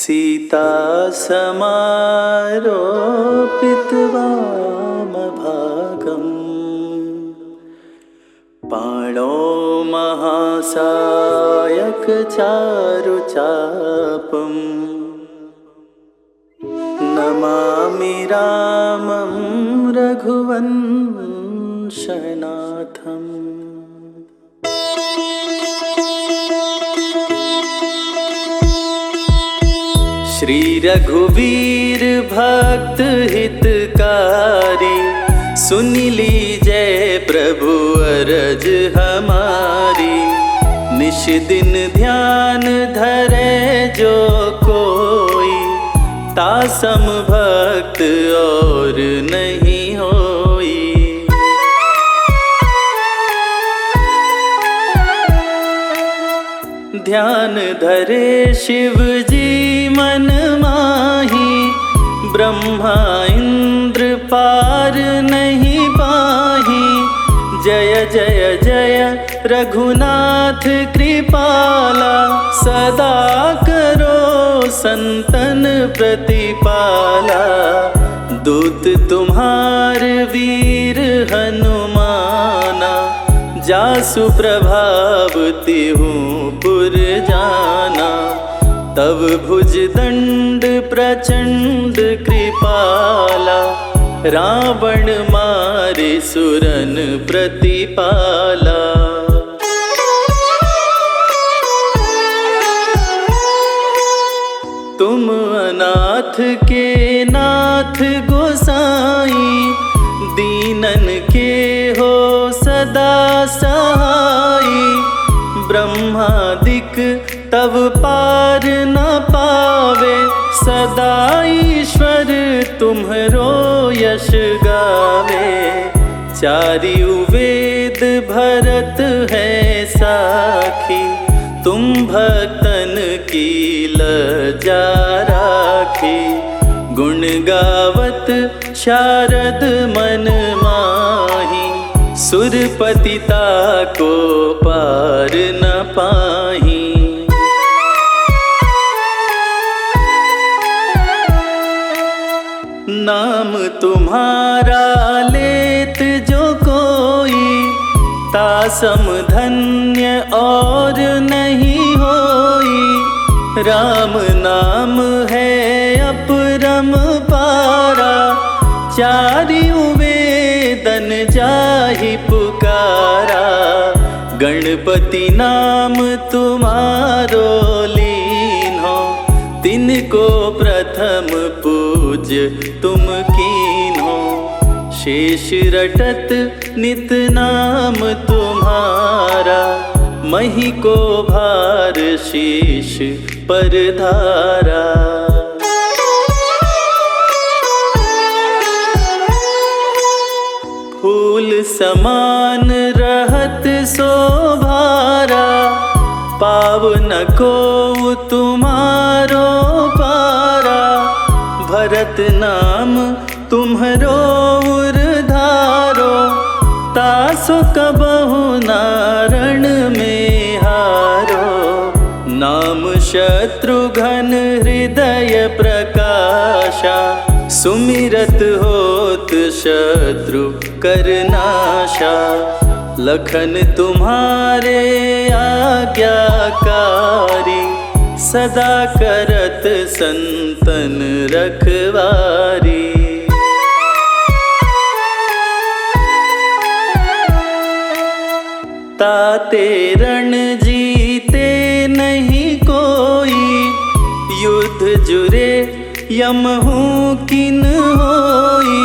सीता समारोपितवामभागम् पाणौ महासायकचारुचापम् नमामि रामं रघुवंशनाथम्। श्री रघुवीर भक्त हितकारी सुन लीजय प्रभु अरज हमारी। निश दिन ध्यान धरे जो कोई तासम भक्त और नहीं होई। ध्यान धरे शिव जी मन माही ब्रह्मा इंद्र पार नहीं पाही। जय जय जय रघुनाथ कृपाला सदा करो संतन प्रतिपाला। दूत तुम्हार वीर हनुमाना जासु प्रभाव तिहूँ पुर जाना। तब भुज दंड प्रचंड कृपाला रावण मारे सुरन प्रतिपाला। तुम अनाथ के नाथ गोसाई दीनन के हो सदा सहाई। ब्रह्मादिक तब पार न पावे सदा ईश्वर तुम्हरो यश गावे। चारियु वेद भरत है साखी तुम भक्तन की लज्जा राखी। गुण गावत शारद मन माही सुरपतिता को पार न पाही। नाम तुम्हारा लेत जो कोई तासम धन्य और नहीं होई। राम नाम है अपरम पारा चारियु वेदन जाहि पुकारा। गणपति नाम तुम्हारो लीन्हो तिनको प्रथम पूज तुम कीन्हो। शेष रटत नित नाम तुम्हारा मही को भार शीश पर धारा। फूल समान रहत शोभारा पावन को तुम्हारो पारा। भरत नाम तुम्हरो उरधारो तासो कबहु नारण में हारो। नाम शत्रुघ्न हृदय प्रकाशा सुमिरत होत शत्रु करनाशा। लखन तुम्हारे आज्ञाकारी सदा करत संतन रखवारी। ताते रण जीते नहीं कोई युद्ध जुरे यमहू किन होई।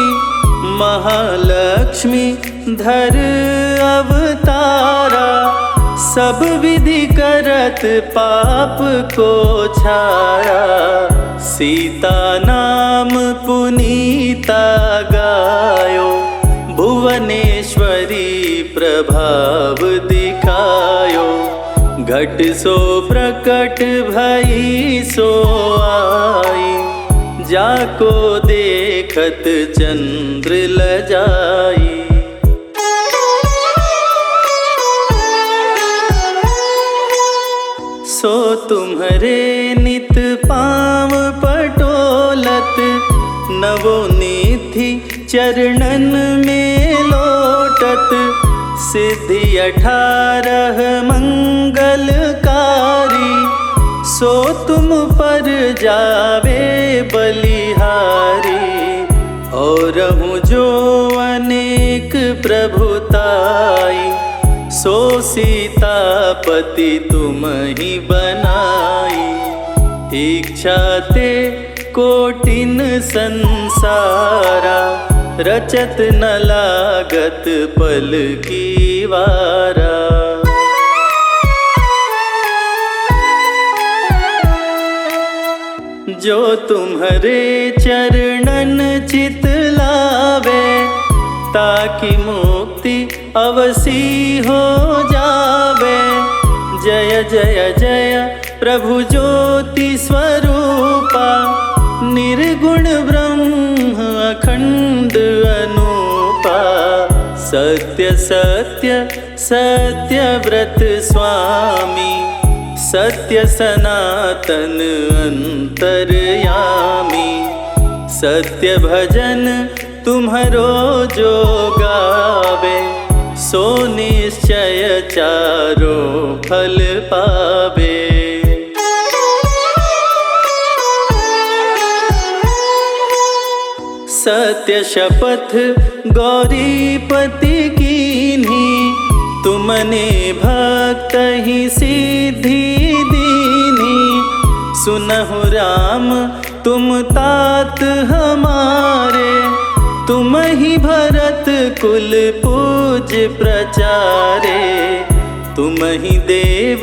महालक्ष्मी धर अवतारा सब विधि करत पाप को छाया। सीता नाम पुनीता गायो भुवनेश्वरी प्रभाव दिखायो। घट सो प्रकट भई सो आई जाको देखत चंद्र लजाई। सो तुम्हारे नित पाँव चरणन में लोटत, सिद्धि 18 मंगलकारी। सो तुम पर जावे बलिहारी, और हूँ जो अनेक प्रभुताई। सो सीतापति तुम ही बनाई, इच्छा ते कोटिन संसारा। रचत न लागत पल की वारा। जो तुम्हारे चरणन चित लावे, ताकि मुक्ति अवसी हो जावे। जय जय जय प्रभु ज्योति स्वरूपा, निर्गुण ब्रह्म अखंड अनूपा। सत्य सत्य सत्य व्रत स्वामी, सत्य सनातन अंतर्यामी। सत्य भजन तुम्हारो जो गावे, सो निश्चय चारो फल पावे। सत्य शपथ गौरीपति कीन्ही, तुमने भक्त ही सिद्धि दीन्ही। सुनहु राम तुम तात हमारे, तुम ही भरत कुल पूज प्रचारे। तुम ही देव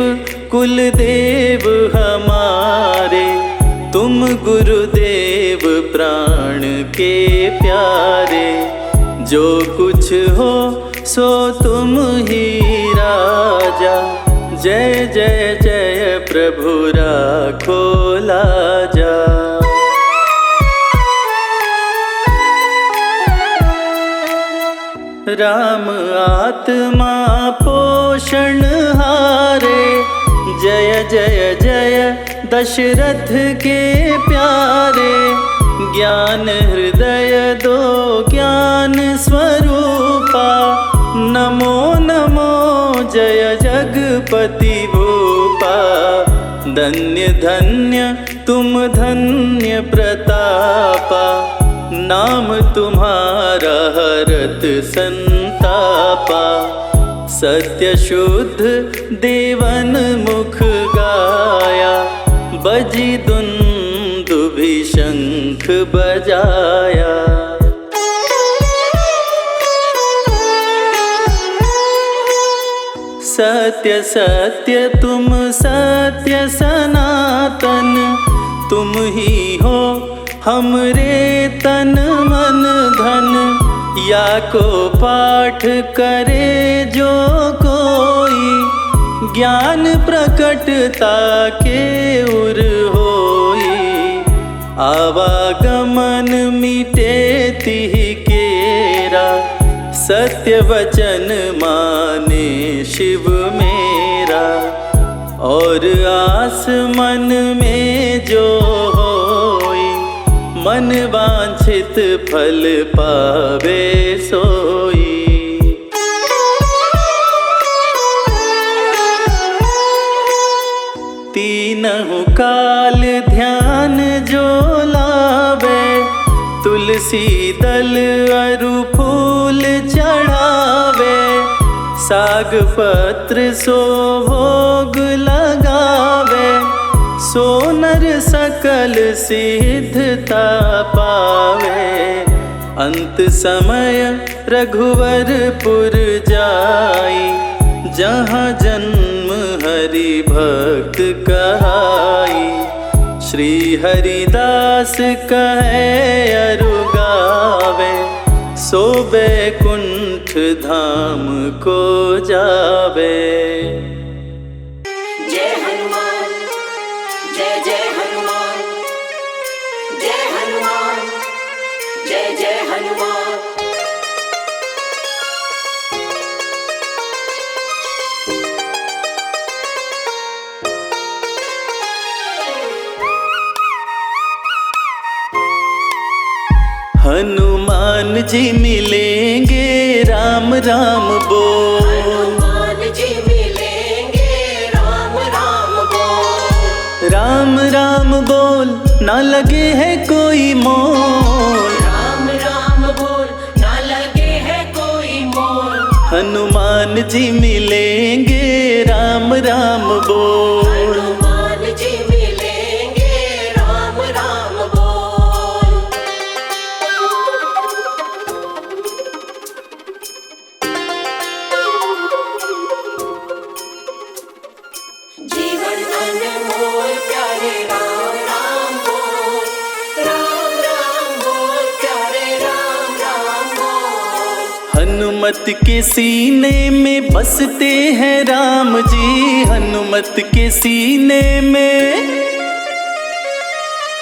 कुल देव हमारे, तुम गुरुदेव प्राण के प्यारे। जो कुछ हो सो तुम ही राजा, जय जय जय प्रभु राखो लाजा। राम आत्मा पोषण हारे, जय जय जय दशरथ के प्यारे। ज्ञान हृदय दो ज्ञान स्वरूपा, नमो नमो जय जगपति भूपा। धन्य धन्य तुम धन्य प्रतापा, नाम तुम्हारा हरत संतापा। सत्य शुद्ध देवन मुख गाया, बजी दुंदुभि शंख बजाया। सत्य सत्य तुम सत्य सनातन, तुम ही हो हमरे तन मन धन। या को पाठ करे जो कोई, ज्ञान प्रकटता के उर होई। आवागमन मिटे तिहि केरा, सत्य वचन माने शिव मेरा। और आस मन में जो होई, मन वांछित फल पावे सोई। तीनहु काल ध्यान जो लावे, तुलसी दल अरु फूल चढ़ावे। साग पत्र सो भोग लगावे, सो नर सकल सिद्धता पावे। अंत समय रघुवरपुर जाई, जहाँ जन्म हरि भक्त कहाई। श्री हरिदास कहे अरु गावे, सो बैकुंठ धाम को जावे। जय हनुमान जय जय हनुमान, जय हनुमान जय जय हनुमान। हनुमान हनुमान जी मिलेंगे, राम राम बोल। हनुमान जी मिलेंगे, राम राम बोल। राम राम बोल, ना लगे है कोई मोल। राम राम बोल, ना लगे है कोई मोल। हनुमान जी मिलेंगे, राम राम बोल। हनुमान जी मिलेंगे, राम राम बोल। जीवन अनमोल प्यारे राम राम बोल। राम राम बोल प्यारे राम राम बोल। हनुमत के सीने में बसते हैं राम जी, हनुमत के सीने में,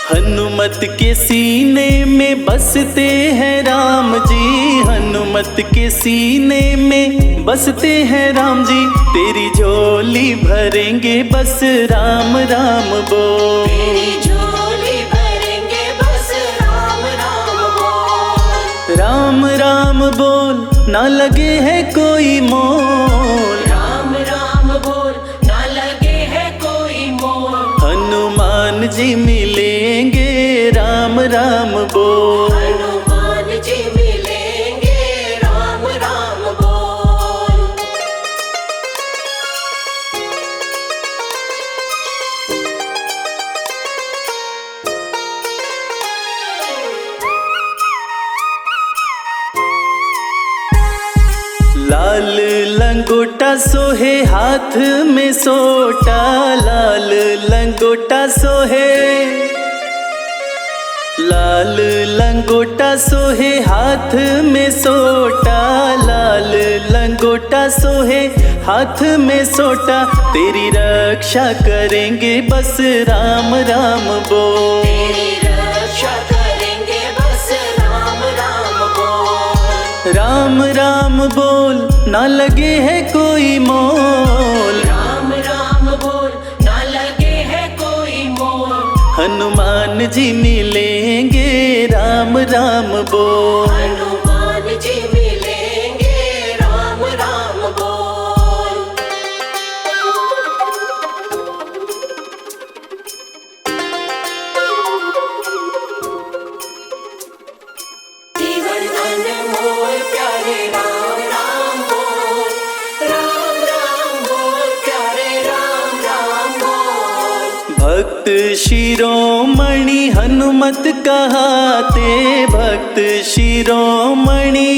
हनुमत के सीने में बसते हैं राम जी, हनुमत के सीने में बसते हैं राम जी। तेरी झोली भरेंगे बस राम राम बोल। तेरी झोली भरेंगे बस राम राम बोल। राम राम बोल, ना लगे है कोई मोल। राम राम बोल, ना लगे है कोई मोल। हनुमान जी मिलेंगे, राम राम बोल। हनुमान जी मिलेंगे, राम राम बोल। लाल लंगोटा सोहे हाथ में सोटा, लाल लंगोटा सोहे, लाल लंगोटा सोहे हाथ में सोटा, लाल लंगोटा सोहे हाथ में सोटा। तेरी रक्षा करेंगे बस राम राम बोल। तेरी रक्षा करेंगे बस राम राम बोल। राम राम बोल, ना लगे है कोई मोल। राम राम बोल, ना लगे है कोई मोल। हनुमान जी मिलेंगे, राम राम बोल। हनुमान जी मिलेंगे, राम राम बोल। जीवन अनमोल प्यारे राम राम बोल। राम राम बोल प्यारे राम राम बोल। भक्त शिरोमणि हनुमत कहाते, भक्त शिरोमणि,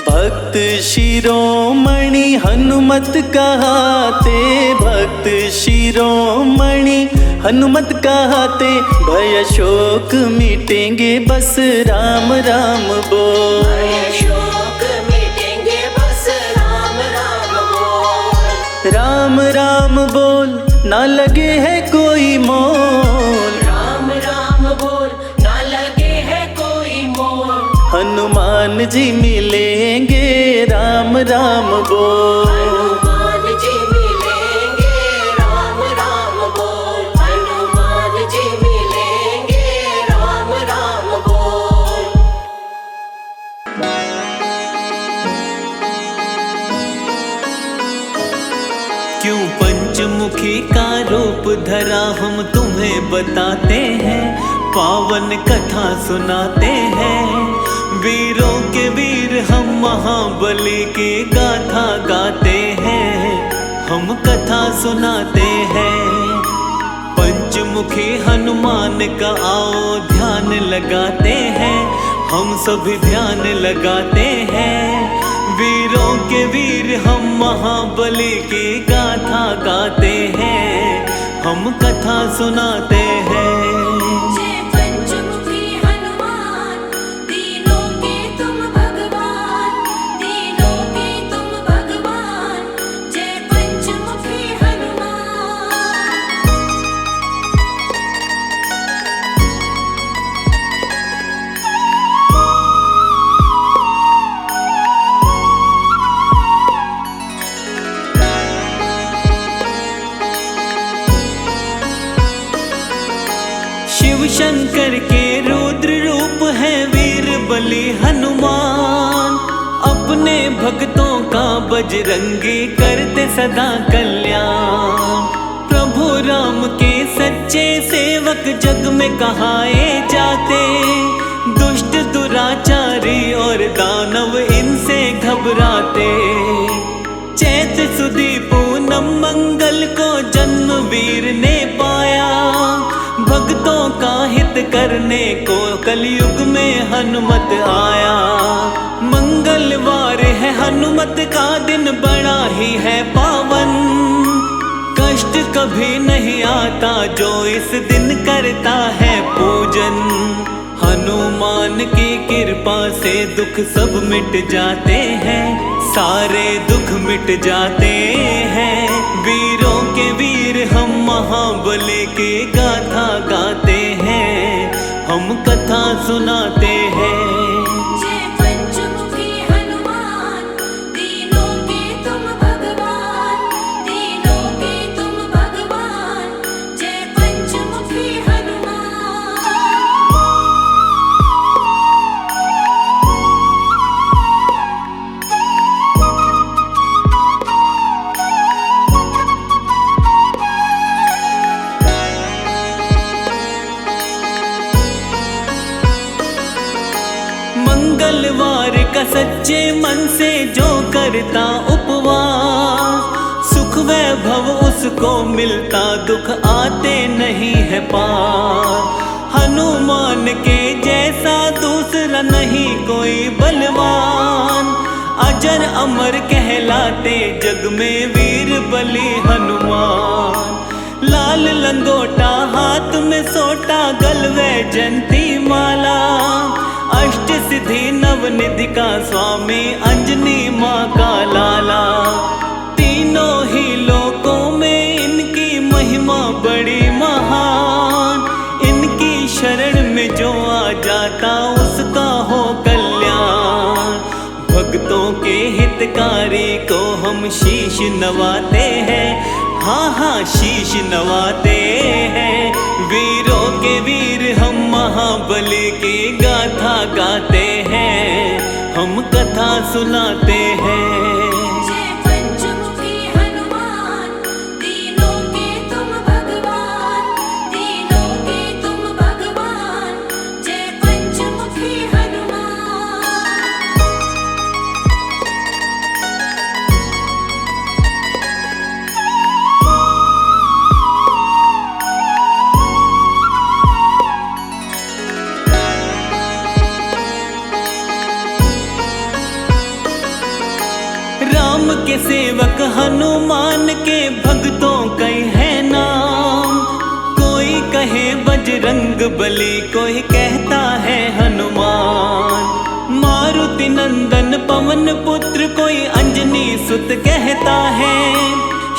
भक्त शिरोमणि हनुमत कहाते, भक्त शिरोमणि हनुमत कहाते। भय शोक मिटेंगे बस राम राम बोल। भय शोक मिटेंगे बस राम राम बोल। राम राम बोल, ना लगे है कोई मोल। राम राम बोल, ना लगे है कोई मोल। हनुमान जी मिलेंगे, राम राम बोल। हनुमान जी मिलेंगे, राम राम बोल। हनुमान जी मिलेंगे, राम राम बोल। क्यों पंचमुखी का रूप धरा हम तुम्हें बताते हैं, पावन कथा सुनाते हैं। वीरों के वीर हम महाबली की गाथा गाते हैं, हम कथा सुनाते हैं। पंचमुखी हनुमान का आओ ध्यान लगाते हैं, हम सभी ध्यान लगाते हैं। वीरों के वीर हम महाबली की गाथा गाते हैं, हम कथा सुनाते हैं। जय पंचमुखी हनुमान, दीनों के तुम भगवान, दीनों के तुम भगवान। जय पंचमुखी हनुमान। शिव शंकर के रुद्र रूप है वीर बलि हनुमान, अपने भक्तों का बजरंगी करते सदा कल्याण। प्रभु राम के सच्चे सेवक जग में कहाए जाते, दुष्ट दुराचारी और दानव इनसे घबराते। चैत सुदी पूनम मंगल को जन्म वीर ने पाया, भक्तों का हित करने को कलयुग में हनुमत आया। मंगलवार है हनुमत का दिन, बड़ा ही है पावन, कष्ट कभी नहीं आता जो इस दिन करता है पूजन। हनुमान की कृपा से दुख सब मिट जाते हैं, सारे दुख मिट जाते हैं। वीरों के वीर हम महाबली की गाथा गाते हैं, हम कथा सुनाते हैं। जय पंचमुखी हनुमान, तीनों के तुम भगवान, तीनों के तुम भगवान। जय पंचमुखी हनुमान। मंगलवार का सच्चे मन से जो करता उपवास, सुख वैभव उसको मिलता, दुख आते नहीं है पार। हनुमान के जैसा दूसरा नहीं कोई बलवान, अजर अमर कहलाते जग में वीर बलि हनुमान। लाल लंगोटा हाथ में सोटा, गलवे जंती माला, अष्ट सिद्धि नवनिधि का स्वामी, अंजनी माँ का लाला। तीनों ही लोकों में इनकी महिमा बड़ी महान, इनकी शरण में जो आ जाता उसका हो कल्याण। भक्तों के हितकारी को हम शीश नवाते हैं, हाँ हाँ शीश नवाते हैं। वीरों के वीर हम महाबली की गाथा गाते हैं, हम कथा सुनाते हैं। जय पंचमुखी हनुमान, तीनों के तुम भगवान, तीनों के तुम भगवान। जय पंचमुखी हनुमान। राम के सेवक हनुमान के भक्तों कई है नाम, कोई कहे बजरंग बली, कोई कहता है हनुमान। मारुति नंदन पवन पुत्र, कोई अंजनी सुत कहता है।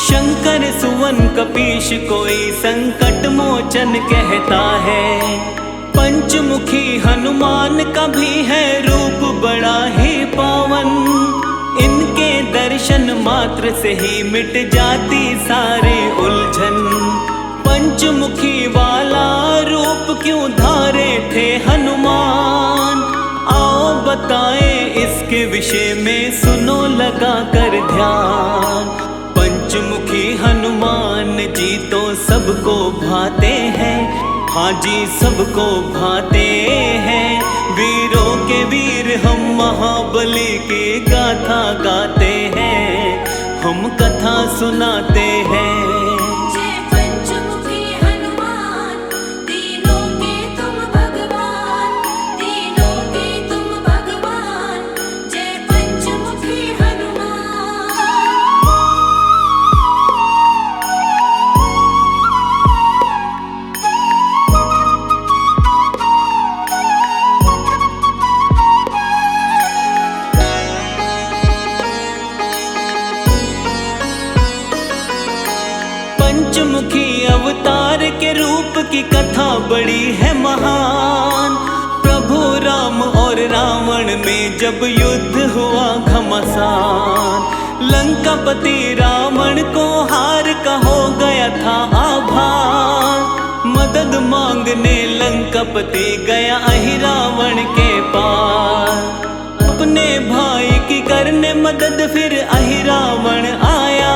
शंकर सुवन कपीश, कोई संकट मोचन कहता है। पंचमुखी हनुमान का भी है रूप बड़ा ही पावन, इनके दर्शन मात्र से ही मिट जाती सारी उलझन। पंचमुखी वाला रूप क्यों धारे थे हनुमान, आओ बताए इसके विषय में, सुनो लगा कर ध्यान। पंचमुखी हनुमान जी तो सबको भाते हैं, हाँ जी सबको भाते हैं। वीरों के वीर हम महाबली की गाथा गाते हैं, हम कथा सुनाते हैं। जय पंचमुखी हनुमान, तीनों के तुम भगवान, तीनों के तुम भगवान। जय पंचमुखी हनुमान। पंचमुखी अवतार के रूप की कथा बड़ी है महान। प्रभु राम और रावण में जब युद्ध हुआ घमासान, लंकापति रावण को हार का हो गया था आभार। मदद मांगने लंकापति गया अहिरावण के पास। अपने भाई की करने मदद फिर अहिरावण आया।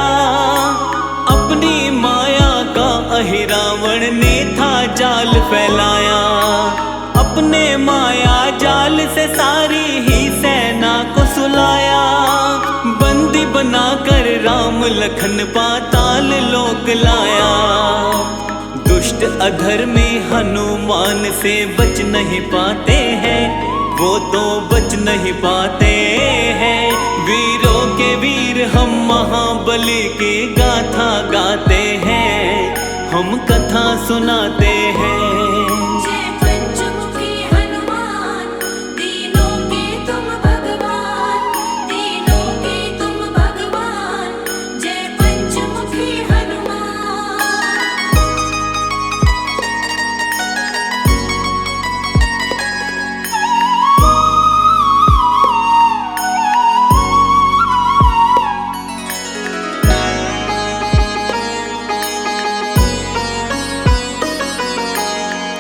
अपनी माया का अहिरावण ने था जाल फैलाया। अपने माया जाल से सारी ही सेना को सुलाया। बंदी बनाकर राम लखन पाताल लोक लाया। दुष्ट अधर्मी हनुमान से बच नहीं पाते हैं, वो तो बच नहीं पाते हैं। वीरों के वीर हम महाबली की गाथा गाते हैं, हम कथा सुनाते हैं। जय पंचमुखी हनुमान, तीनों के तुम भगवान, तीनों के तुम भगवान। जय पंचमुखी हनुमान।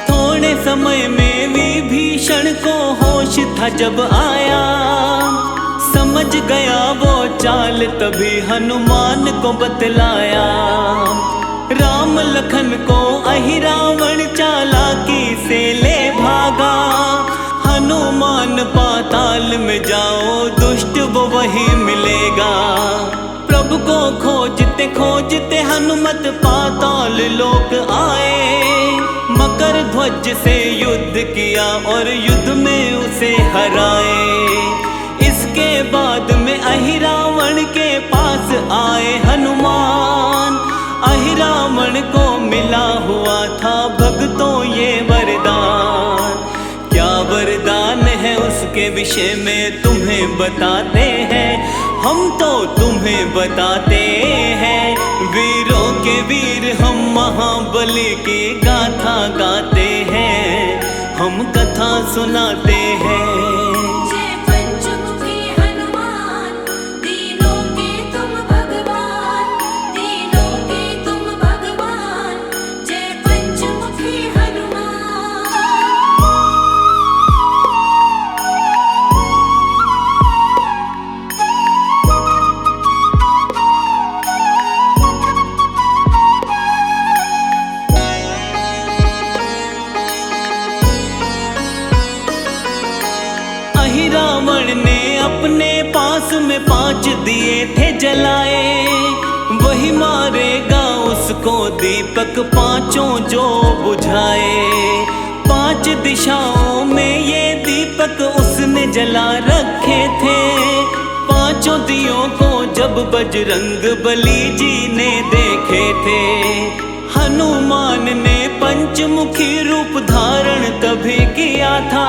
थोड़े समय में विभीषण को होश था जब आया। समझ गया वो चाल तभी हनुमान को बतलाया। राम लखन को अहिरावण चालाकी से ले भागा। हनुमान पाताल में जाओ दुष्ट वो वही मिलेगा। प्रभु को खोजते खोजते हनुमत पाताल लोक आए। मकर ध्वज से युद्ध किया और युद्ध में उसे हराए। इसके बाद में अहिरावण के पास आए हनुमान। अहिरावण को मिला हुआ था भक्तों ये वरदान। क्या वरदान है उसके विषय में तुम्हें बताते हैं, हम तो तुम्हें बताते हैं। वीरों के वीर हम महाबली की गाथा गाते हैं, हम कथा सुनाते हैं। जय पंचमुखी हनुमान, तीनों के तुम भगवान, तीनों के तुम भगवान। जय पंचमुखी हनुमान। अहिरावण ने अपने पास में 5 दिए थे जलाए। वही मारेगा उसको दीपक पांचों जो बुझाए। 5 दिशाओं में ये दीपक उसने जला रखे थे। 5 दियों को जब बजरंग बली जी ने देखे थे। हनुमान ने पंचमुखी रूप धारण तभी किया था।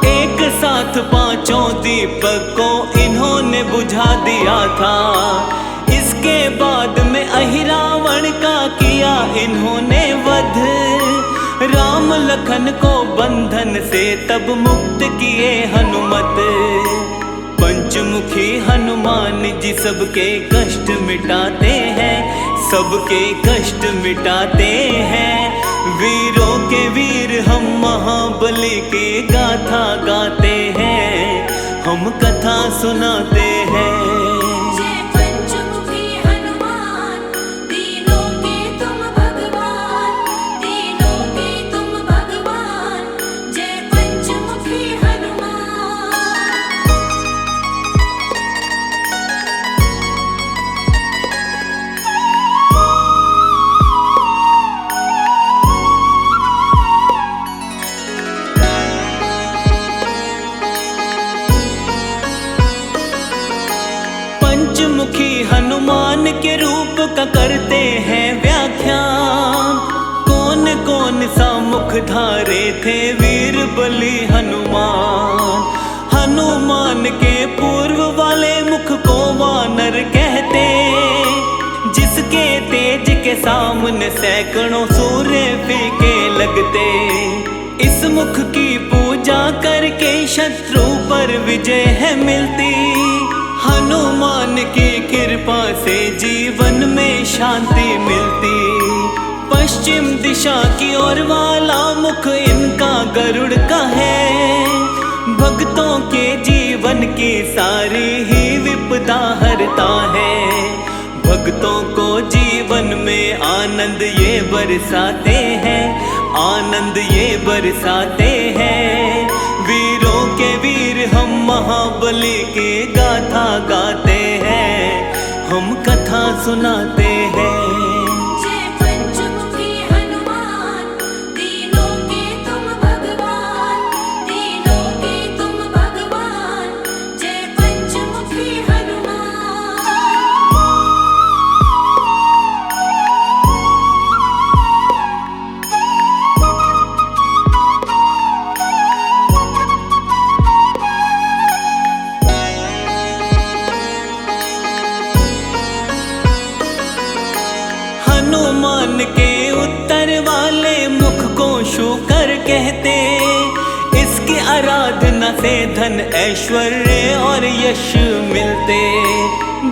एक साथ 5 दीपक को इन्होंने बुझा दिया था। इसके बाद में अहिरावण का किया इन्होंने वध। राम लखन को बंधन से तब मुक्त किए हनुमत। पंचमुखी हनुमान जी सबके कष्ट मिटाते हैं, सबके कष्ट मिटाते हैं। वीरों के वीर हम महाबली की गाथा गाते हैं, हम कथा सुनाते हैं। जय पंचमुखी हनुमान, तीनों के तुम भगवान, तीनों के तुम भगवान। जय पंचमुखी हनुमान। पंचमुखी हनुमान के रूप का करते हैं व्याख्यान। कौन कौन सा मुख धारे थे वीर बली हनुमान। हनुमान के पूर्व वाले मुख को वानर कहते, जिसके तेज के सामने सैकड़ों सूर्य फीके लगते। इस मुख की पूजा करके शत्रु पर विजय है मिलती। हनुमान की कृपा से जीवन में शांति मिलती। पश्चिम दिशा की ओर वाला मुख इनका गरुड़ का है। भक्तों के जीवन की सारी ही विपदा हरता है। भक्तों को जीवन में आनंद ये बरसाते हैं, आनंद ये बरसाते हैं। वीरों के वीर हम महाबली की गाथा गाते हैं, हम कथा सुनाते हैं। जय पंचमुखी हनुमान, दीनों के तुम भगवान, दीनों के तुम भगवान। जय पंचमुखी हनुमान। हनुमान के उत्तर वाले मुख को शूकर कहते। इसकी आराधना से धन ऐश्वर्य और यश मिलते।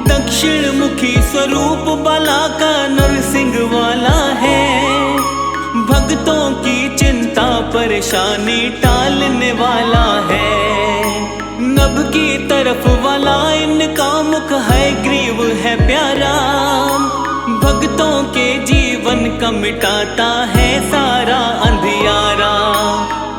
दक्षिण मुखी स्वरूप बाला का नरसिंह वाला है। भक्तों की चिंता परेशानी टालने वाला है। नभ की तरफ वाला इनका मुख है, ग्रीव है प्यारा। भक्तों के जीवन का मिटाता है सारा अंधियारा।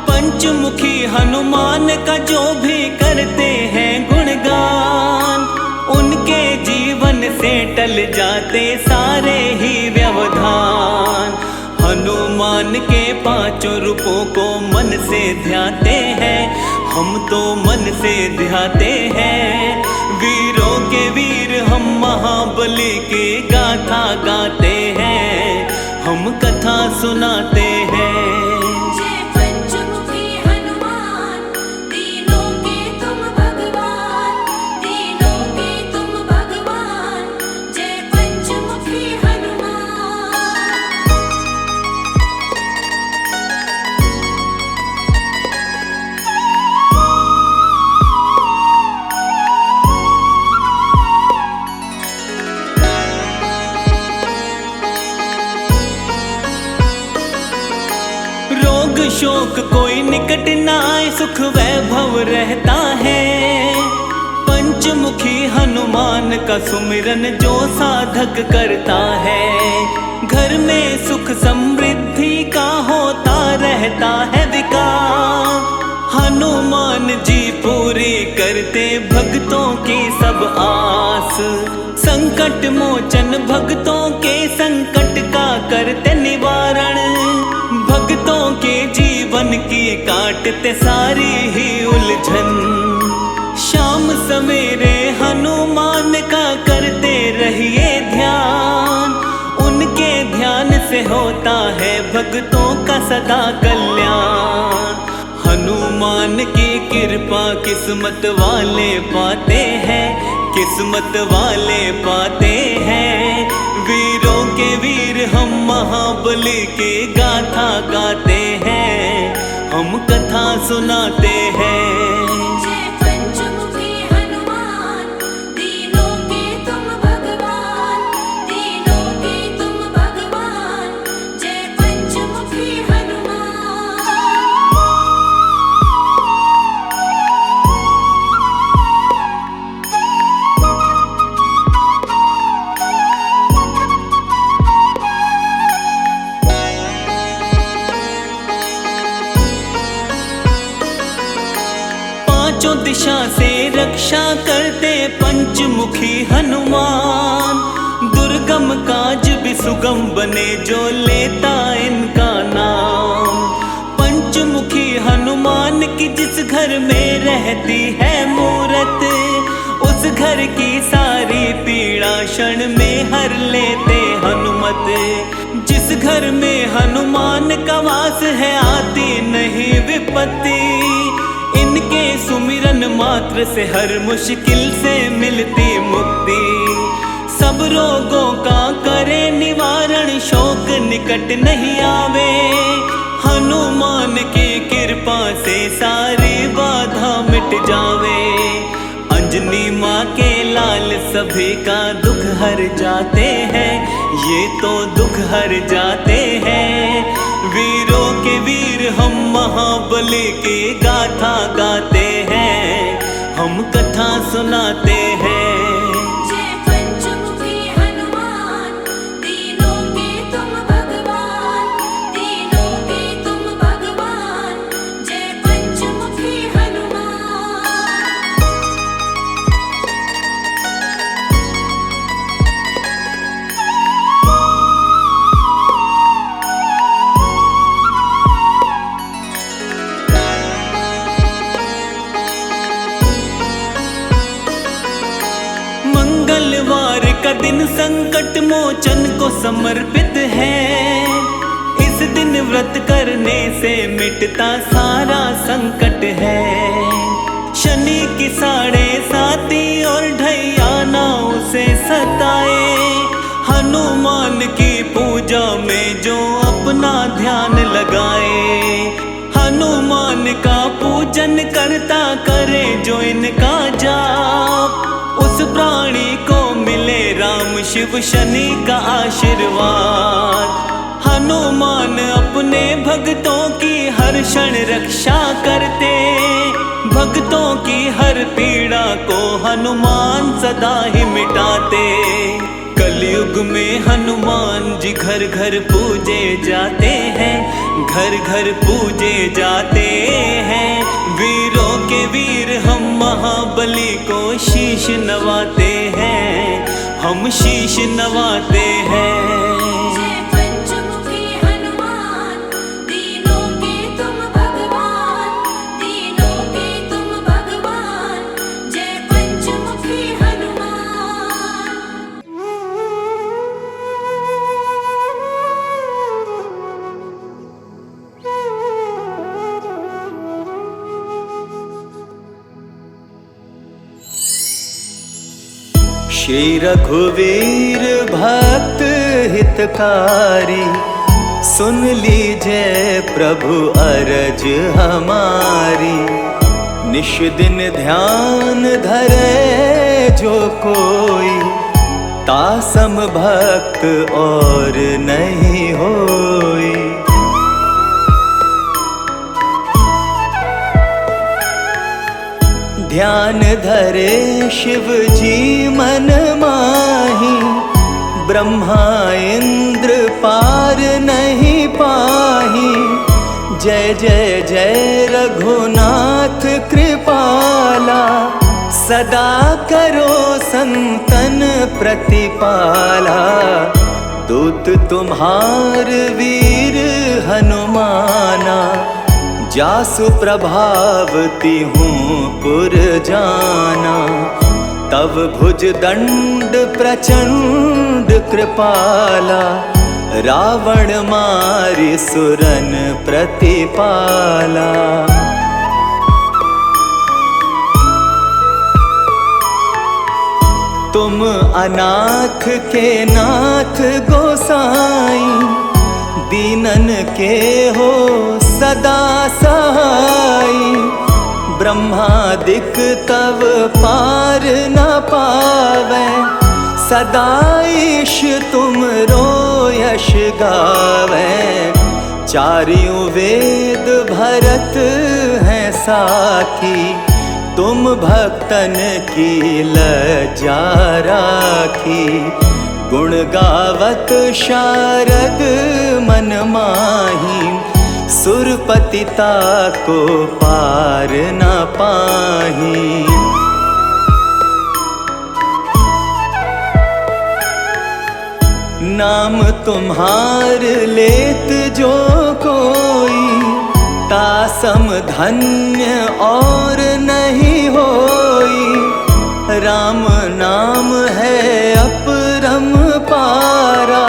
पंचमुखी हनुमान का जो भी करते हैं गुणगान, उनके जीवन से टल जाते सारे ही व्यवधान। हनुमान के पांचों रूपों को मन से ध्याते हैं, हम तो मन से ध्याते हैं। वीरों के वीर हम महाबली की गाथा गाते हैं, हम कथा सुनाते हैं। जय पंचमुखी हनुमान, दीनों के तुम भगवान, दीनों के तुम भगवान। जय पंचमुखी हनुमान। रोग शोक कोई निकट न आए, सुख वैभव रहता है। पंचमुखी हनुमान का सुमिरन जो साधक करता है, घर में सुख समृद्धि का होता रहता है विकास। हनुमान जी पूरी करते भक्तों की सब आस। संकट मोचन भक्तों के संकट का करते निवारण। भक्तों के जीवन की काटते सारी ही उलझन। शाम सवेरे हनुमान का करते रहिए ध्यान। उनके ध्यान से होता है भक्तों का सदा कल्याण। हनुमान की कृपा किस्मत वाले पाते हैं, किस्मत वाले पाते हैं। वीरों के वीर हम महाबली की गाथा गाते हैं, हम कथा सुनाते हैं। जय पंचमुखी हनुमान, दीनों के तुम भगवान, दीनों के तुम भगवान। जय पंचमुखी हनुमान। पांचों दिशा से रक्षा करते पंचमुखी हनुमान। दुर्गम काज भी सुगम बने जो लेता इनका नाम। पंचमुखी हनुमान की जिस घर में रहती है मूरत, उस घर की सारी पीड़ा क्षण में हर लेते हनुमत। जिस घर में हनुमान का वास है आती नहीं विपत्ति। इनके सुमिरन मात्र से हर मुश्किल से मिलती मुक्ति। सब रोगों का करे निवारण, शोक निकट नहीं आवे। हनुमान की कृपा से सारी बाधा मिट जावे। अंजनी माँ के लाल सभी का दुख हर जाते हैं, ये तो दुख हर जाते हैं। वीरों के वीर हम महाबली की गाथा गाते हैं, हम कथा सुनाते हैं। जय पंचमुखी हनुमान, तीनों के तुम भगवान, तीनों के तुम भगवान। जय पंचमुखी हनुमान। मंगलवार का दिन संकट मोचन को समर्पित है। इस दिन व्रत करने से मिटता सारा संकट है। शनि की 7.5 और ढैया ना उसे सताए। हनुमान की पूजा में जो अपना ध्यान लगाए, हनुमान का पूजन करता करे जो इनका जाप, उस प्राणी को मिले राम शिव शनि का आशीर्वाद। हनुमान अपने भक्तों की हर क्षण रक्षा करते, भक्तों की हर पीड़ा को हनुमान सदा ही मिटाते। कलयुग में हनुमान जी घर घर पूजे जाते हैं, घर घर पूजे जाते हैं। वीरों के वीर हम महाबली को शीश नवाते हैं, हम शीश नवाते हैं। जय पंचमुखी हनुमान, तीनों के तुम भगवान, तीनों के तुम भगवान। जय पंचमुखी हनुमान। श्री रघुवीर भक्त हितकारी, सुन लीजिए प्रभु अरज हमारी। निश दिन ध्यान धरे जो कोई, तासम भक्त और नहीं होई। ध्यान धरे शिव जी मन माही, ब्रह्मा इंद्र पार नहीं पाही। जय जय जय रघुनाथ कृपाला, सदा करो संतन प्रतिपाला। दूत तुम्हार वीर हनुमाना, जासु प्रभावती हूँ पुर जाना। तव भुज दंड प्रचंड कृपाला, रावण मारि सुरन प्रतिपाला। तुम अनाथ के नाथ गोसाई, दीनन के हो सदा सहाई। ब्रह्मादिक तव पार न पावै, सदा ईश तुम रो यश गावै। चारियों वेद भरत हैं साखी, तुम भक्तन की लज्जा राखी। गुण गावत शारद मन माही, सुरपतिता को पार न पाही। नाम तुम्हार लेत जो कोई, तासम धन्य और नहीं होई। राम नाम है अपरम पारा,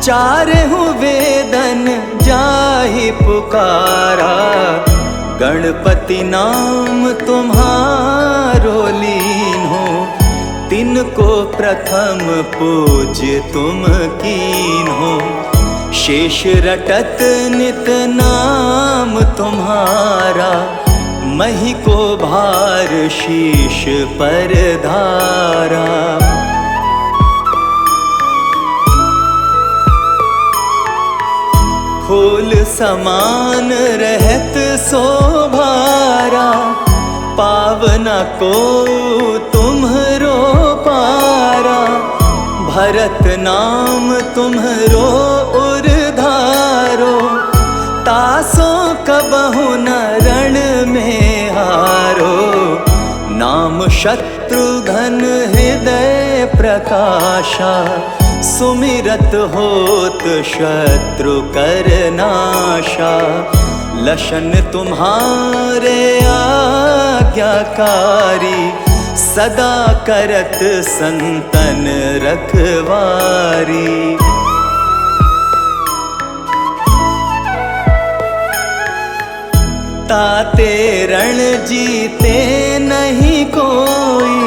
चारहु वेदन जाहि पुकारा। गणपति नाम तुम्हारो लीन हो, तिनको प्रथम पूज्य तुम कीन हो। शेष रटत नित नाम तुम्हारा, मही को भार शीश पर धारा। फूल समान रहत शोभारा, पावना को तुम्हरो पारा। भरत नाम तुम्हरो उर्धारो, तासो कबहु न रण में हारो। नाम शत्रुघ्न हृदय प्रकाशा, सुमिरत होत शत्रु कर नाशा। लशन तुम्हारे आज्ञाकारी, सदा करत संतन रखवारी। ताते रण जीते नहीं कोई,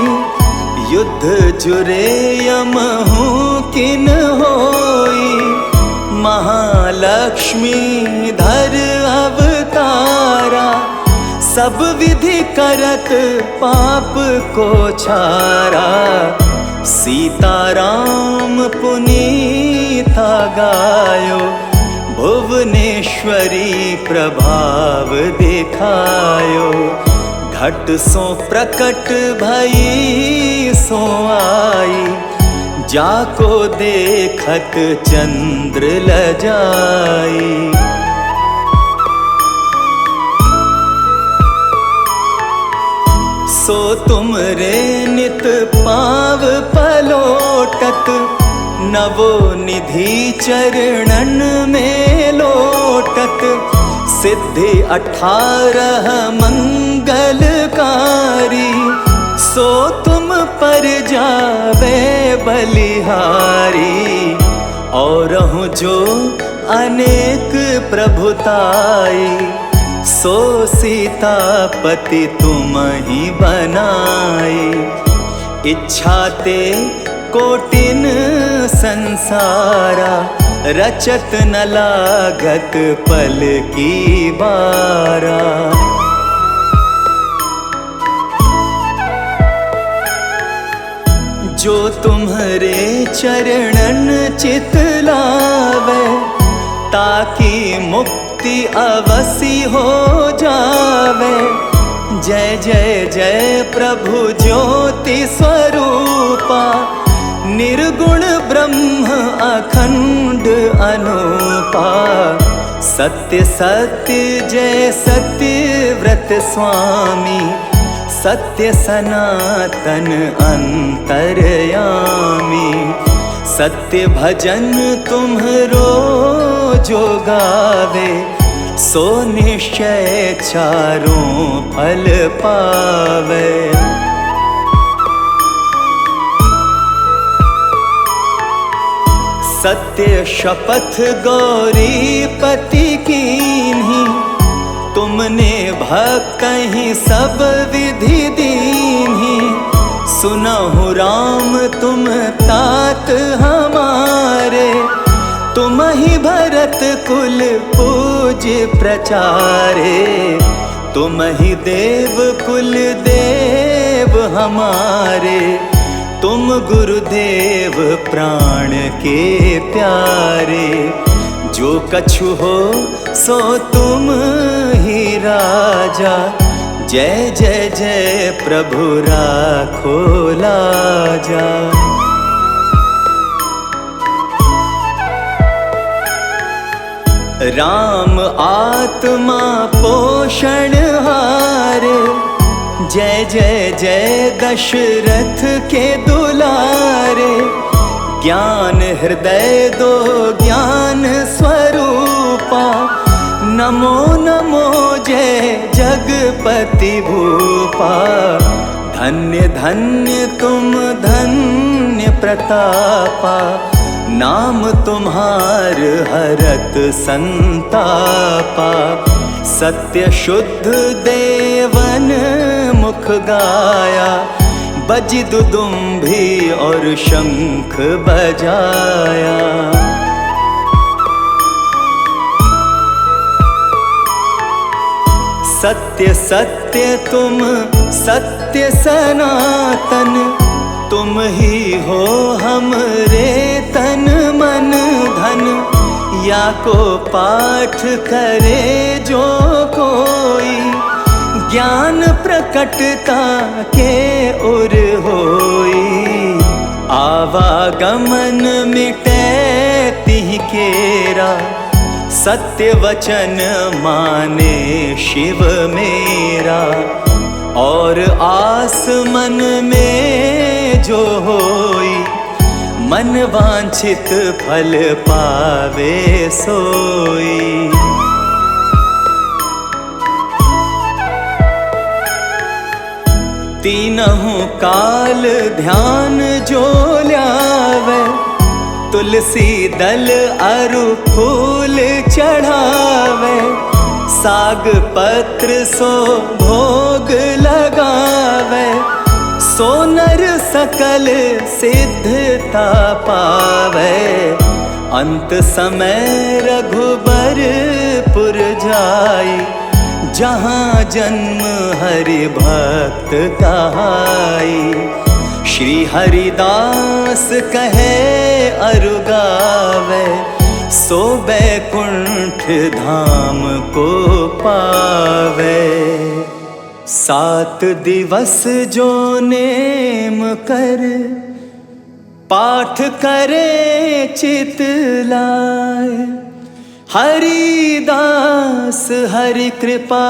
युद्ध जुरे यमहु किन होई। महालक्ष्मी धर अवतारा, सब विधि करत पाप को छारा। सीताराम पुनीता गायो, भुवनेश्वरी प्रभाव दिखायो। घट सो प्रकट भई सो आई, जाको देखत चंद्र लजाई। सो तुमरे नित पाव पलोटत, नवो निधि चरणन में लोटत। सिद्धि 18 मंगलकारी, सो तुम पर जावे बलिहारी। और जो अनेक प्रभुताई, सो सीतापति तुम ही बनाई। इच्छा ते कोटिन संसारा, रचत न लागत पल की बारा। जो तुम्हारे चरणन चित लावे, ताकि मुक्ति अवसी हो जावे। जय जय जय प्रभु ज्योति स्वरूपा, निर्गुण ब्रह्म अखंड अनूपा। सत्य सत्य जय सत्य व्रत स्वामी, सत्य सनातन अंतर्यामी। सत्य भजन तुम्हरो जो गावे, सो निश्चय चारों फल पावे। सत्य शपथ गौरीपति कीन्ही, तुमने भक्त ही सब विधि दीन्ही। सुनहु राम तुम तात हमारे, तुम ही भरत कुल पूज प्रचारे। तुम ही देव कुल देव हमारे, तुम गुरुदेव प्राण के प्यारे। जो कछु हो सो तुम ही राजा, जय जय जय प्रभु राखो लाजा। राम आत्मा पोषण हारे, जय जय जय दशरथ के दुलारे। ज्ञान हृदय दो ज्ञान स्वरूपा, नमो नमो जय जगपति भूपा। धन्य धन्य तुम धन्य प्रतापा, नाम तुम्हार हरत संतापा। सत्य शुद्ध देवन मुख गाया, बजी दुदुम्भी और शंख बजाया। सत्य सत्य तुम सत्य सनातन, तुम ही हो हमरे तन मन धन। या को पाठ करे जो कोई, ज्ञान प्रकटता के उर होई। आवागमन मिटे तिह केरा, सत्य वचन माने शिव मेरा। और आस मन में जो होई, मन वांछित फल पावे सोई। तीनों काल ध्यान जो ल्यावे, तुलसी दल अरु फूल चढ़ावे। साग पत्र सो भोग लगावे, सो नर सकल सिद्धता पावे। अंत समय रघुबरपुर जाई, जहाँ जन्म हरि भक्त कहाई। श्री हरिदास कहे अरु गावे, सो बैकुंठ धाम को पावे। 7 दिवस जो नेम कर, पाठ करे चित लाए। हरिदास हरि कृपा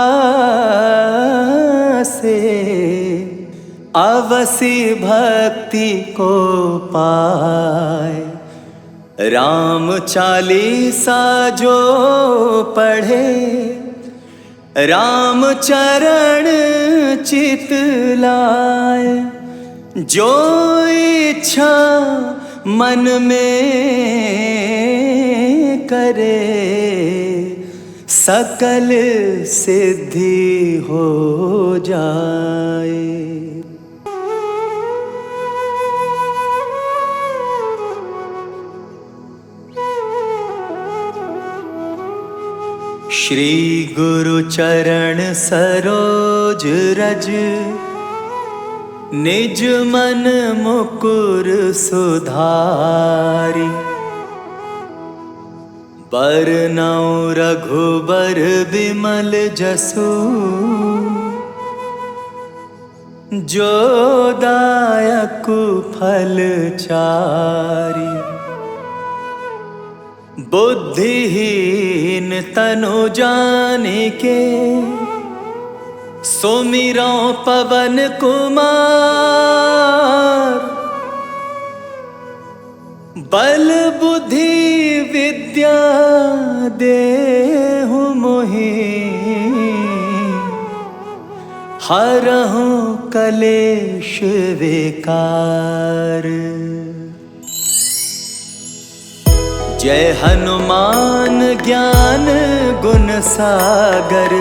से, अवसी भक्ति को पाए। राम चालीसा जो पढ़े, राम चरण चित लाए। जो इच्छा मन में करे, सकल सिद्धि हो जाए। श्री गुरु चरण सरोज रज, निज मन मुकुर सुधारी। बरनउँ रघुबर विमल जसु, जो दायक फल चारी। बुद्धिहीन तनु जानिके, सुमिरौ पवन कुमार। बल बुद्धि विद्या देहु मोहि, हरहु कलेश विकार। जय हनुमान ज्ञान गुण सागर,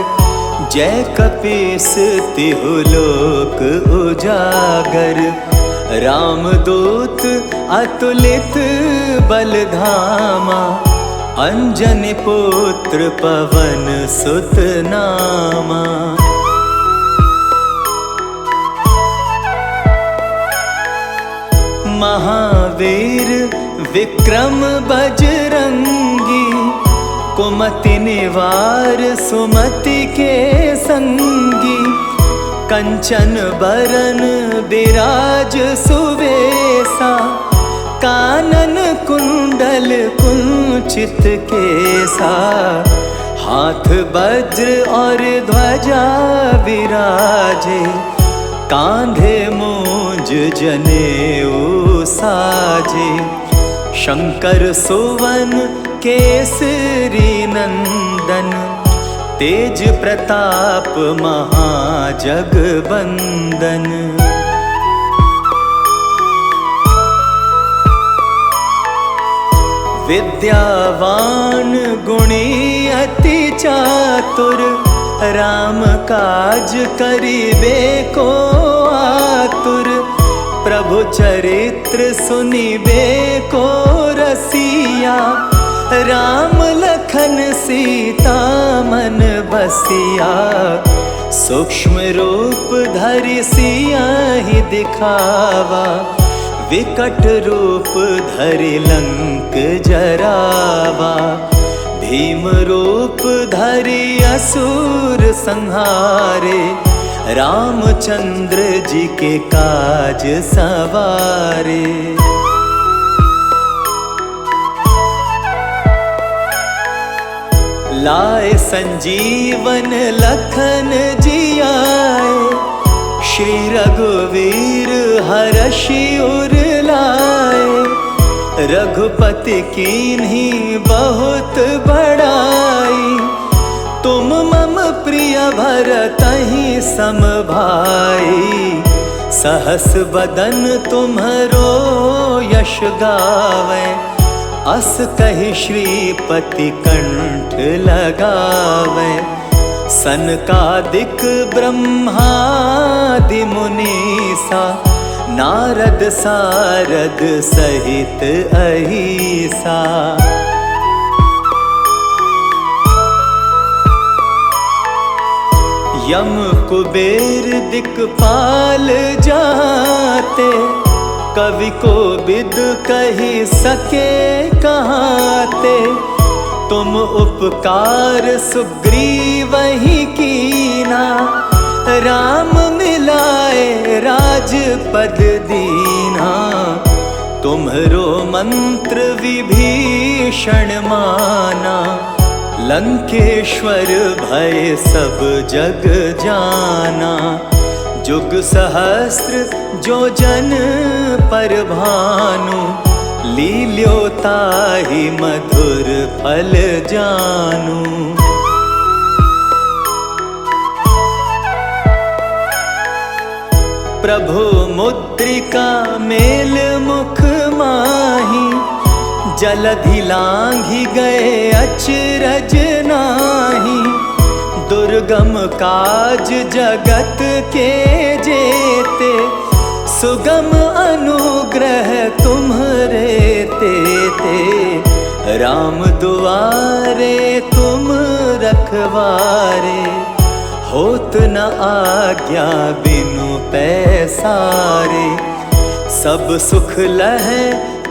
जय कपीस तिहु लोक उजागर। रामदूत अतुलित बल धामा, अंजनी पुत्र पवन सुत नामा। महावीर विक्रम बजरंगी, कुमति निवार सुमति के संगी। कंचन बरन बिराज सुवेसा, कानन कुंडल कुंचित केसा। हाथ वज्र और ध्वजा विराजे, कांधे मूंज जनेऊ साजे। शंकर सुवन केसरी नंदन, तेज प्रताप महाजगबंदन। विद्यावान गुणी अति चातुर, राम काज करिबे को आतुर। प्रभु चरित्र सुनिबे को रसिया, राम लखन सीता मन बसिया। सिया, सूक्ष्म रूप धरि सिया ही दिखावा, विकट रूप धरि लंक जरावा, भीम रूप धरि असुर संहारे, रामचंद्र जी के काज सवारे। लाए संजीवन लखन जी आए, श्री रघुवीर हरषि उर लाए, रघुपति कीन्ही बहुत बड़ाई, तुम मम प्रिय भरतहि सम भाई, सहस बदन तुम्हरो यश गावे, अस कहि श्रीपति कंठ लगावे, सनकादिक ब्रह्मादि मुनीसा, नारद सारद सहित अहिसा। यम कुबेर दिक्पाल जाते, कवि को बिद कही सके कहाते, तुम उपकार सुग्रीव ही कीना, राम मिलाए राजपद दीना, तुम्हरो मंत्र विभीषण माना, लंकेश्वर भय सब जग जाना, जुग सहस्त्र जो जन पर भानु, लील्यो ताहि मधुर फल जानू। प्रभु मुद्रिका मेल मुख माही, जलधि लांघि गए अचरज नाही, दुर्गम काज जगत के जेते, सुगम अनुग्रह तुम्हरे तेते, राम दुआरे तुम रखवारे, होत न आज्ञा बिनु पैसारे, सब सुख लहै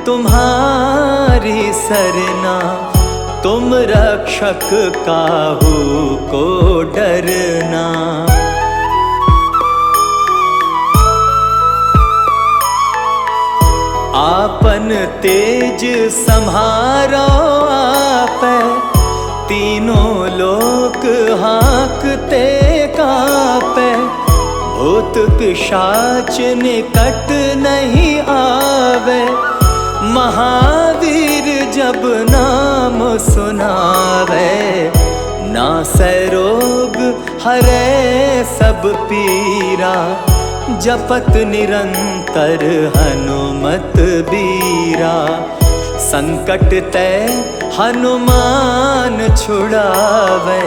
तुम्हारी सरना, तुम रक्षक काहू को डरना। आपन तेज सम्हारो आपै, तीनों लोक हाँकते कापै, भूत पिशाच निकट नहीं आवे, महावीर जब नाम सुनावे, नासै रोग हरै सब पीरा, जपत निरंतर हनुमत बीरा, संकट ते हनुमान छुड़ावे,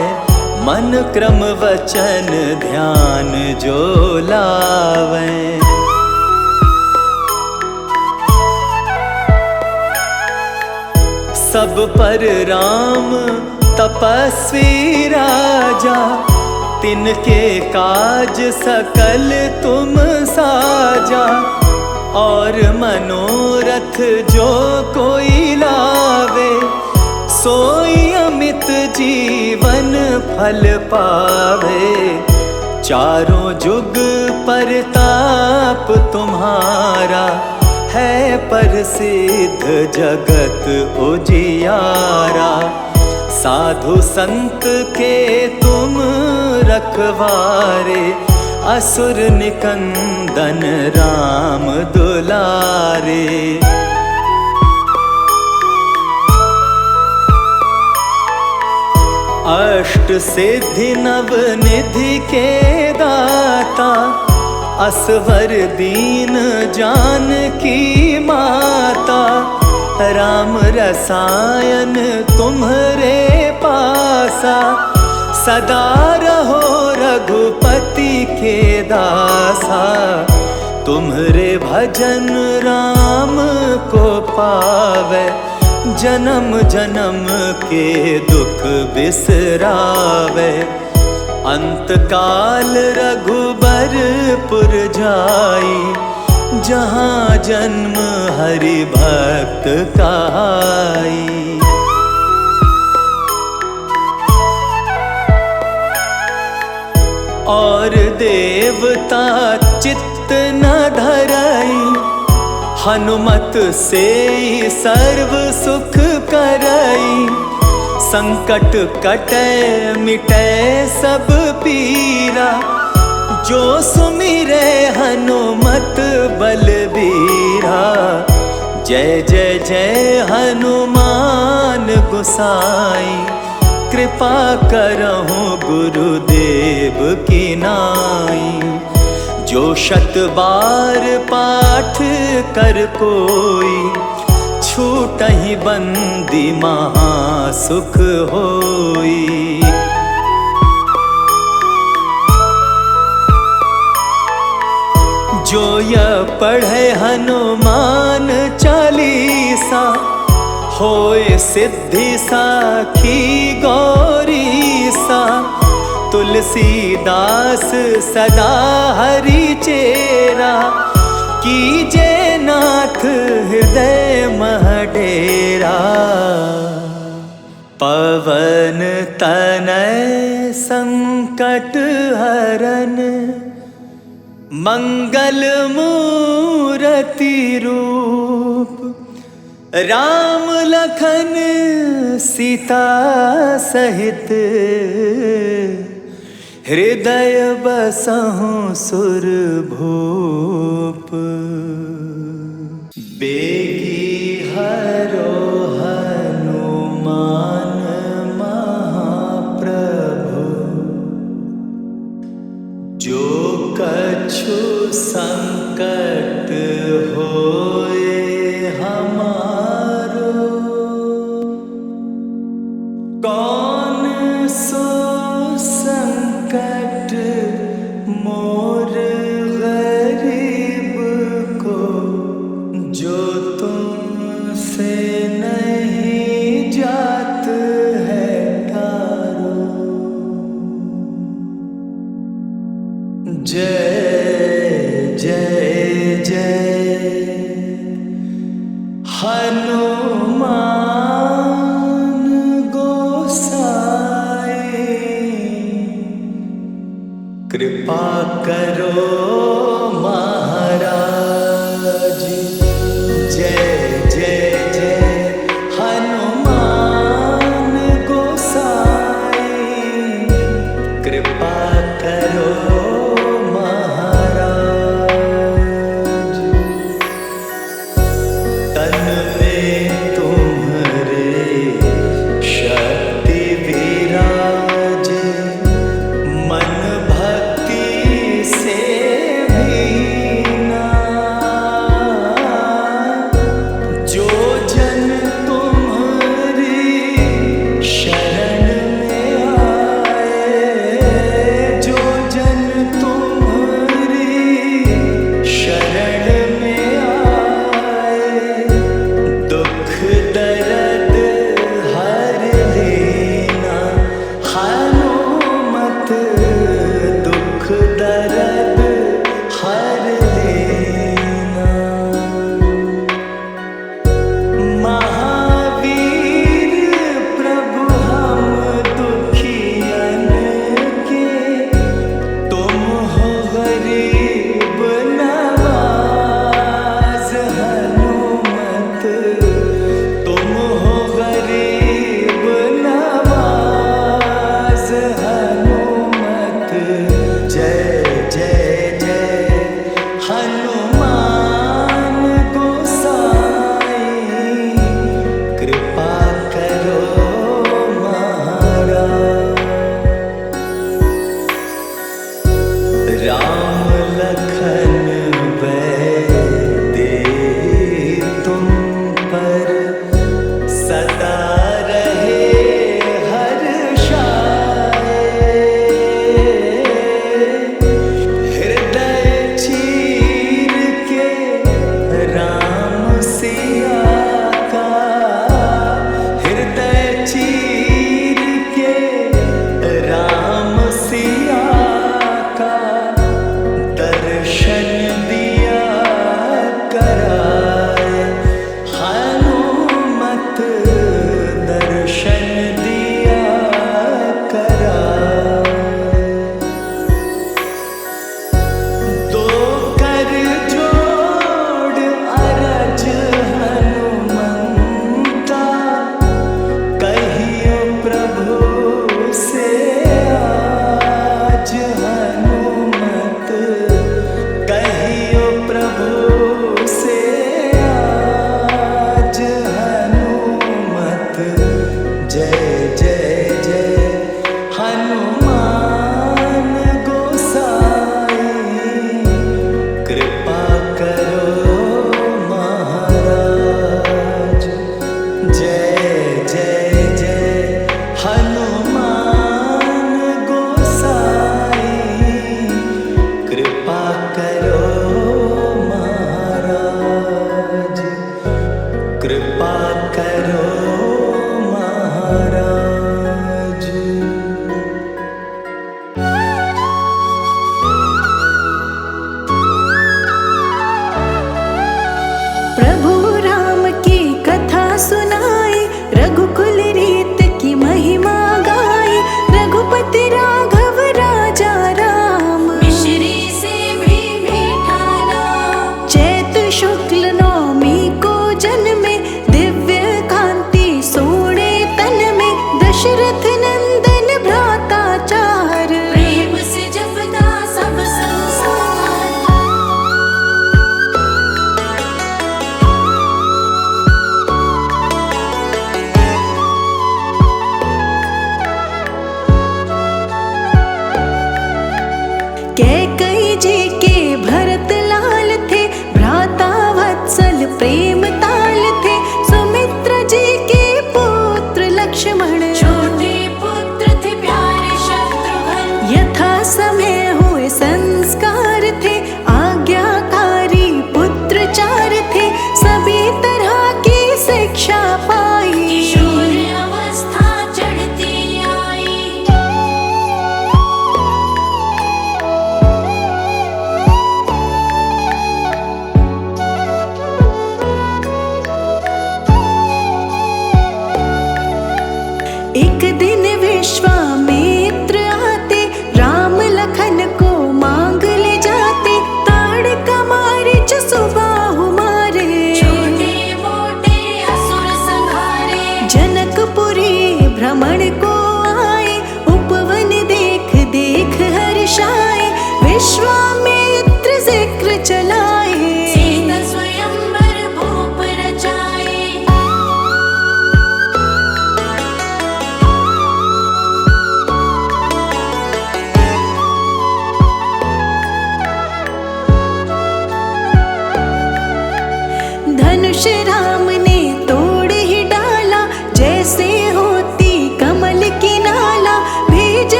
मन क्रम वचन ध्यान जो लावे। सब पर राम तपस्वी राजा, तिनके काज सकल तुम साजा, और मनोरथ जो कोई लावे, सोई अमित जीवन फल पावे, चारों जुग परताप तुम्हारा, है प्रसिद्ध जगत उजियारा, साधु संत के तुम रखवारे, असुर निकंदन राम दुलारे। अष्ट सिद्धि नव निधि के दाता, असवर दीन जानकी माता, राम रसायन तुम्हरे पासा, सदा रहो रघुपति के दासा, तुम्हरे भजन राम को पावे, जन्म जन्म के दुख बिसरावे, अंतकाल रघुबरपुर जाई, जहाँ जन्म हरि भक्त काई। और देवता चित्त न धरई, हनुमत से सर्व सुख करई। संकट कटै मिटै सब पीरा, जो सुमिरै हनुमत बलबीरा। जय जय जय हनुमान गोसाई, कृपा करहु गुरुदेव की नाई। जो शत बार पाठ कर कोई, छूटहि बंदी महा सुख होई। जो यह पढ़े हनुमान चालीसा, होए सिद्धि साखी गौरीसा। तुलसीदास सदा हरि चेरा, कीजे नाथ हृदय मह डेरा। पवन तनय संकट हरन, मंगल मूरति रूप। राम लखन सीता सहित, हृदय बसहु सुरभूप। बेगी हरो हनुमान महाप्रभु, जो कछु संकट होए हमारो। कौन सो संकट मोर गरीब को, जो तुमसे नहीं जात है तारो। जय जय जय हनुमान गोसाई, कृपा करो महाराज। जय जय जय हनुमान गोसाई, कृपा करो महाराज। तन में तुम्हारे शक्ति विराजे, मन भक्ति से भीना। जो जन तुम्हारी शरण में आए, जो जन तुम्हारी शरण में आए। दुख दर्द हर लेना हनुमत, दुख दर्द हर लेना। महावीर प्रभु हम दुखियन के, तुम हो गरीब नवाज। हनुमत तुम हो गरीब नवाज। हनुमत जय जय जय हनुमान गोसाई, कृपा करो महाराज। राम लखन दे तुम पर, सदा रहे हर्षाए।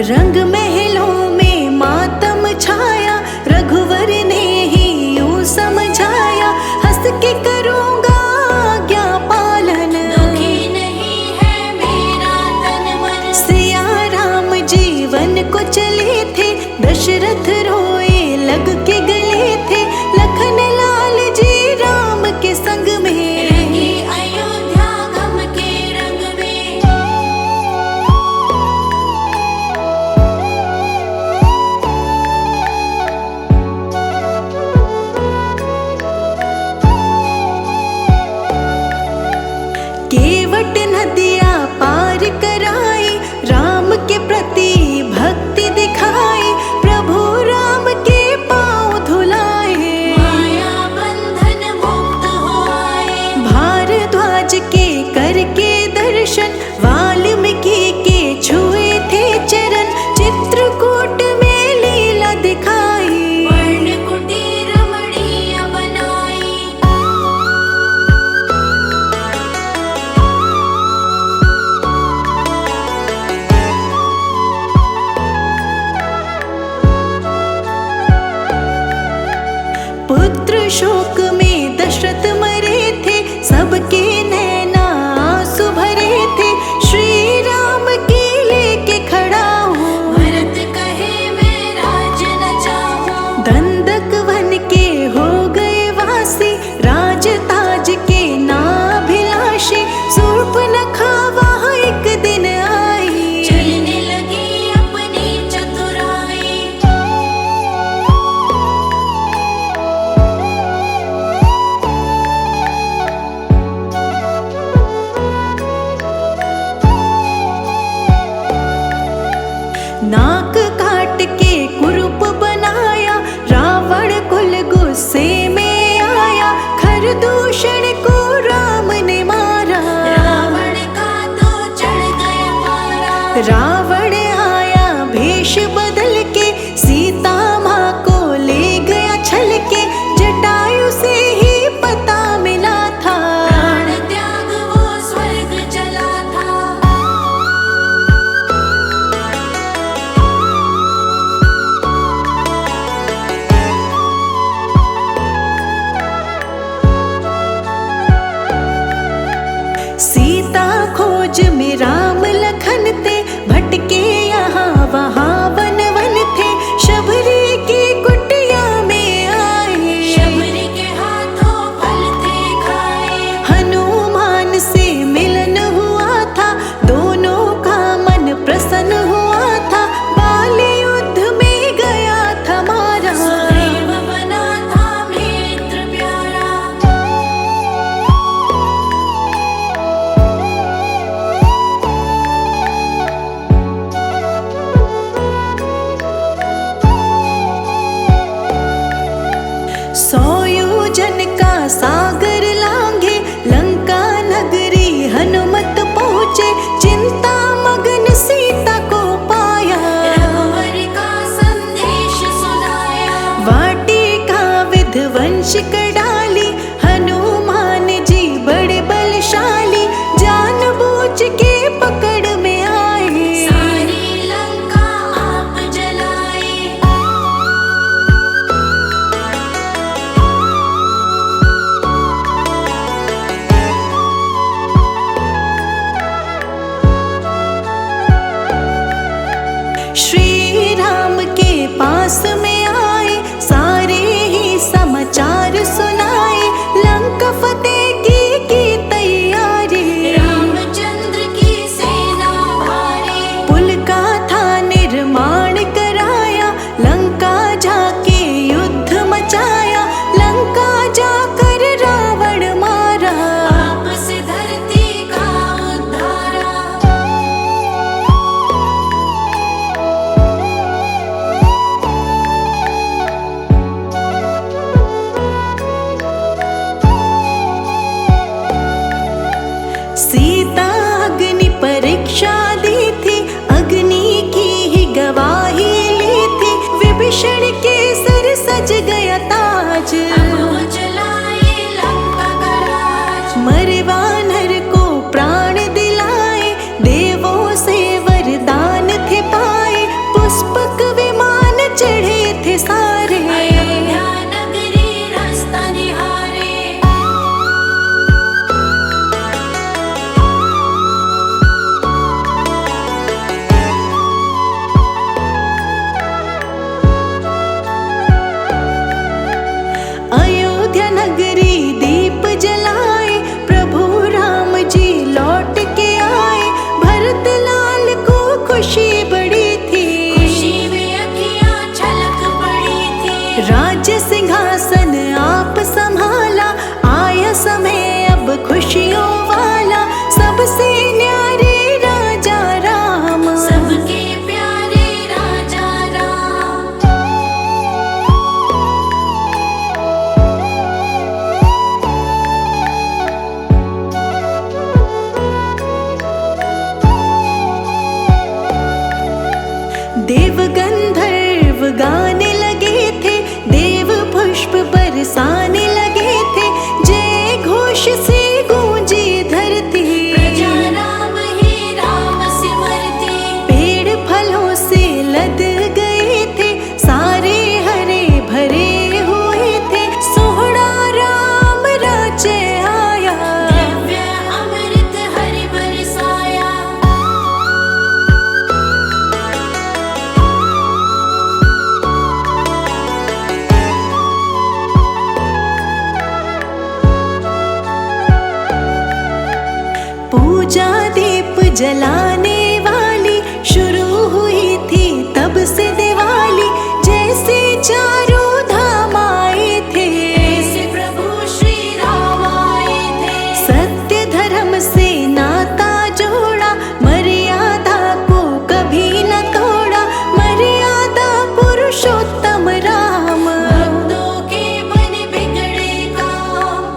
रंग महलों में मातम छाया, रघुवर ने ही यूं समझाया, हंस के करूँगा आज्ञा पालन, दुखी नहीं है मेरा तन मन। सिया राम जीवन को चले थे, दशरथ रोए लग के गले थे, लखन लाल जी राम के संग में, रंगी अयोध्या गम के रंग में। केवट नदियाँ पार कराई, राम के प्रति भक्ति दिखाई, प्रभु राम के पाँव धुलाए, माया बंधन मुक्त हो आए। भारद्वाज के करके दर्शन, वाल्मीकि के छुए थे चरण, चित्रकूट में लीला दिखाई, वर्ण कुटीर रमणीय बनाई। पुत्र शोक में दशरथ मरे थे, सबके नैना आंसू भरे थे, श्री राम की लेके खड़ा हूँ, भरत कहे मैं राज न चाहूं। दंडक वन के हो गए वासी, राज ताज के नाभिलाषी, शूर्पणखा वहाँ एक दिन आई, चलने लगी अपनी चतुराई। नाक काट के कुरूप बनाया, रावण कुल गुस्से में आया, खरदूषण को राम ने मारा, रावण का तो चढ़ गया पारा। रावण आया भेष बदल के, सीता माँ को ले गया छल के, जटायु से ही पता मिला था, प्राण त्याग वो स्वर्ग चला था। सीता खोज में राम लखन थे, भटके यहाँ वहाँ वन वन थे, शबरी की कुटिया में आए, शबरी के हाथों फल थे खाए। हनुमान से मिलन हुआ था, दोनों का मन प्रसन्न हुआ था, बाल युद्ध में गया था मारा, सुग्रीव बना था मित्र प्यारा। सौ योजन का सागर लांघे, लंका नगरी हनुमत पहुँचे, चिंता मगन सीता को पाया, रघुवर का संदेश सुनाया। वाटिका विध्वंस कर डाली, हनुमान जी बड़े बलशाली, जानबूझ के पकड़ में आए, सारी लंका आप जलाए। श्री राम के पास में आए, सारे ही समाचार सुनाए, लंका फतेह की तैयारी, रामचंद्र की सेना भारी। पुल का था निर्माण कराया, लंका जाके युद्ध मचाया, लंका जाकर रावण मारा, आपस धरती का उद्धारा। सीता अग्नि परीक्षा दी थी, अग्नि की ही गवाही ली थी, विभीषण के सर सज गया ताज, अब वो चलाए लंका का राज। मरे वानर को प्राण दिलाए, देवों से वरदान थे पाए, राज्य सिंहासन आप संभाला, आया समय अब खुशियों वाला। सबसे न्यारे राजा राम, सबके प्यारे राजा राम। देव गंधर्व गाने लगे थे, देव पुष्प बरसाने लगे थे। जय घोष से गूंजी धरती, प्रजा राम ही राम सिमरती। पेड़ फलों से लद गए थे, सारे हरे भरे हुए थे। सोहरा राम राज्य आया, दिव्य अमृत हरि बरसाया। पूजा दीप जलाने वाली शुरू हुई थी तब से दिवाली। जैसे चारों धाम आए थे, ऐसे प्रभु श्री राम आए थे। सत्य धर्म से नाता जोड़ा, मर्यादा को कभी न तोड़ा। मर्यादा पुरुषोत्तम राम, भक्तों के बने बिगड़े काम।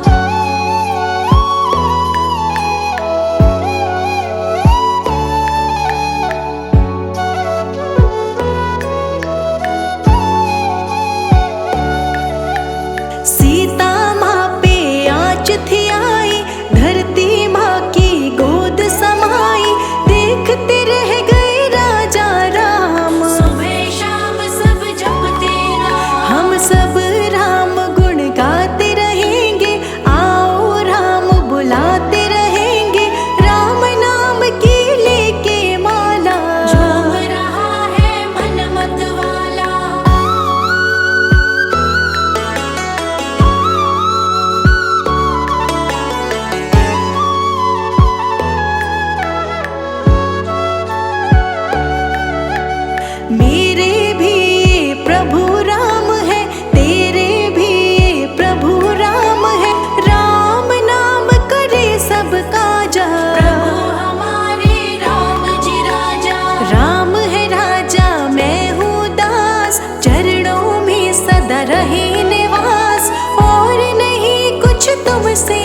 सीता माँ पे आँच थी आई, धरती माँ की गोद समाई। देखते रह गए राजा राम, सुबह शाम सब जपते राम। हम सब राम गुण गाते रहेंगे। आओ राम बुलाते रहेंगे, राम नाम की लेके माला। झूम रहा है मन मत वाला। मेरे भी ये प्रभु राम है, तेरे भी ये प्रभु राम है। राम नाम करे सब काजा, प्रभु हमारे राम जी राजा। राम है राजा मैं हूँ दास, चरणों में सदा रहे निवास। और नहीं कुछ तुमसे